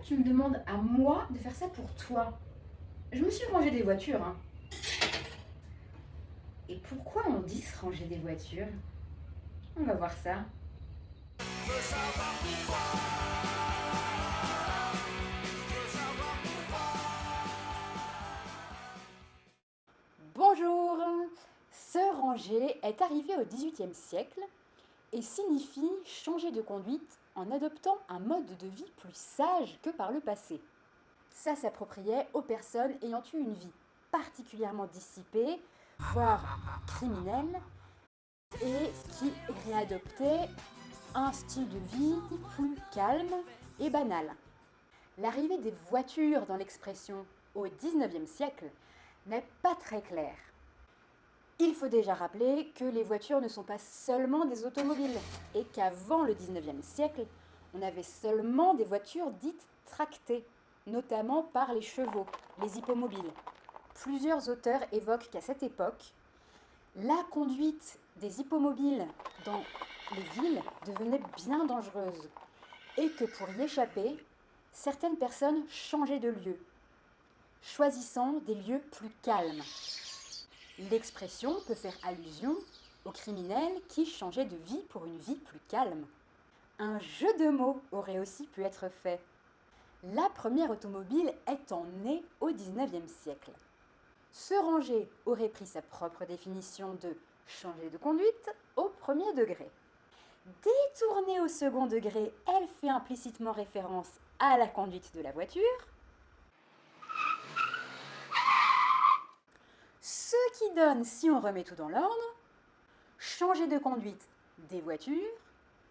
tu me demandes à moi de faire ça pour toi? Je me suis rangé des voitures, hein. Et pourquoi on dit se ranger des voitures? On va voir ça. Bonjour! Se ranger est arrivé au XVIIIe siècle et signifie changer de conduite en adoptant un mode de vie plus sage que par le passé. Ça s'appropriait aux personnes ayant eu une vie particulièrement dissipée, voire criminelle, et qui réadoptait un style de vie plus calme et banal. L'arrivée des voitures dans l'expression au XIXe siècle n'est pas très claire. Il faut déjà rappeler que les voitures ne sont pas seulement des automobiles et qu'avant le XIXe siècle, on avait seulement des voitures dites tractées, notamment par les chevaux, les hippomobiles. Plusieurs auteurs évoquent qu'à cette époque, la conduite des hippomobiles dans les villes devenait bien dangereuse et que pour y échapper, certaines personnes changeaient de lieu, choisissant des lieux plus calmes. L'expression peut faire allusion aux criminels qui changeaient de vie pour une vie plus calme. Un jeu de mots aurait aussi pu être fait. La première automobile étant née au XIXe siècle. Se ranger aurait pris sa propre définition de changer de conduite au premier degré. Détournée au second degré, elle fait implicitement référence à la conduite de la voiture. Ce qui donne, si on remet tout dans l'ordre, changer de conduite des voitures,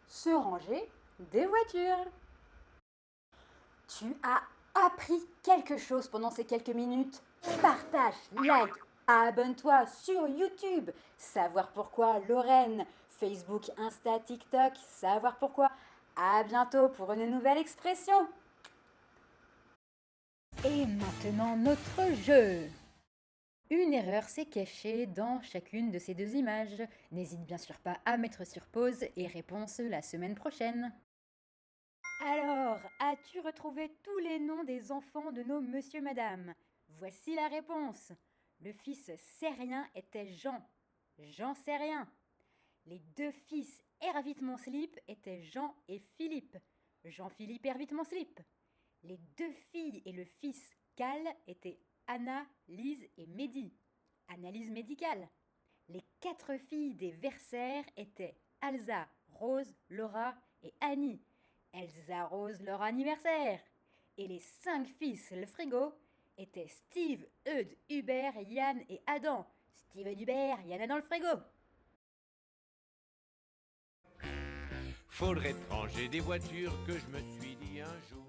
se ranger des voitures. Tu as appris quelque chose pendant ces quelques minutes? Partage, like, abonne-toi sur YouTube. Savoir pourquoi Lorraine, Facebook, Insta, TikTok, savoir pourquoi. À bientôt pour une nouvelle expression. Et maintenant notre jeu. Une erreur s'est cachée dans chacune de ces deux images. N'hésite bien sûr pas à mettre sur pause et réponse la semaine prochaine. Alors, as-tu retrouvé tous les noms des enfants de nos monsieur madame? Voici la réponse. Le fils Sérien était Jean. Jean Sérien. Les deux fils Hervite-Monslip étaient Jean et Philippe. Jean-Philippe Hervite-Monslip. Les deux filles et le fils Cal étaient Anna, Lise et Médie. Analyse médicale. Les quatre filles des Versaires étaient Elsa, Rose, Laura et Annie. Elles arrosent leur anniversaire. Et les cinq fils Le Frigo étaient Steve, Eudes, Hubert, Yann et Adam. Steve et Hubert, Yann a dans le frigo. Faudrait ranger des voitures que je me suis dit un jour.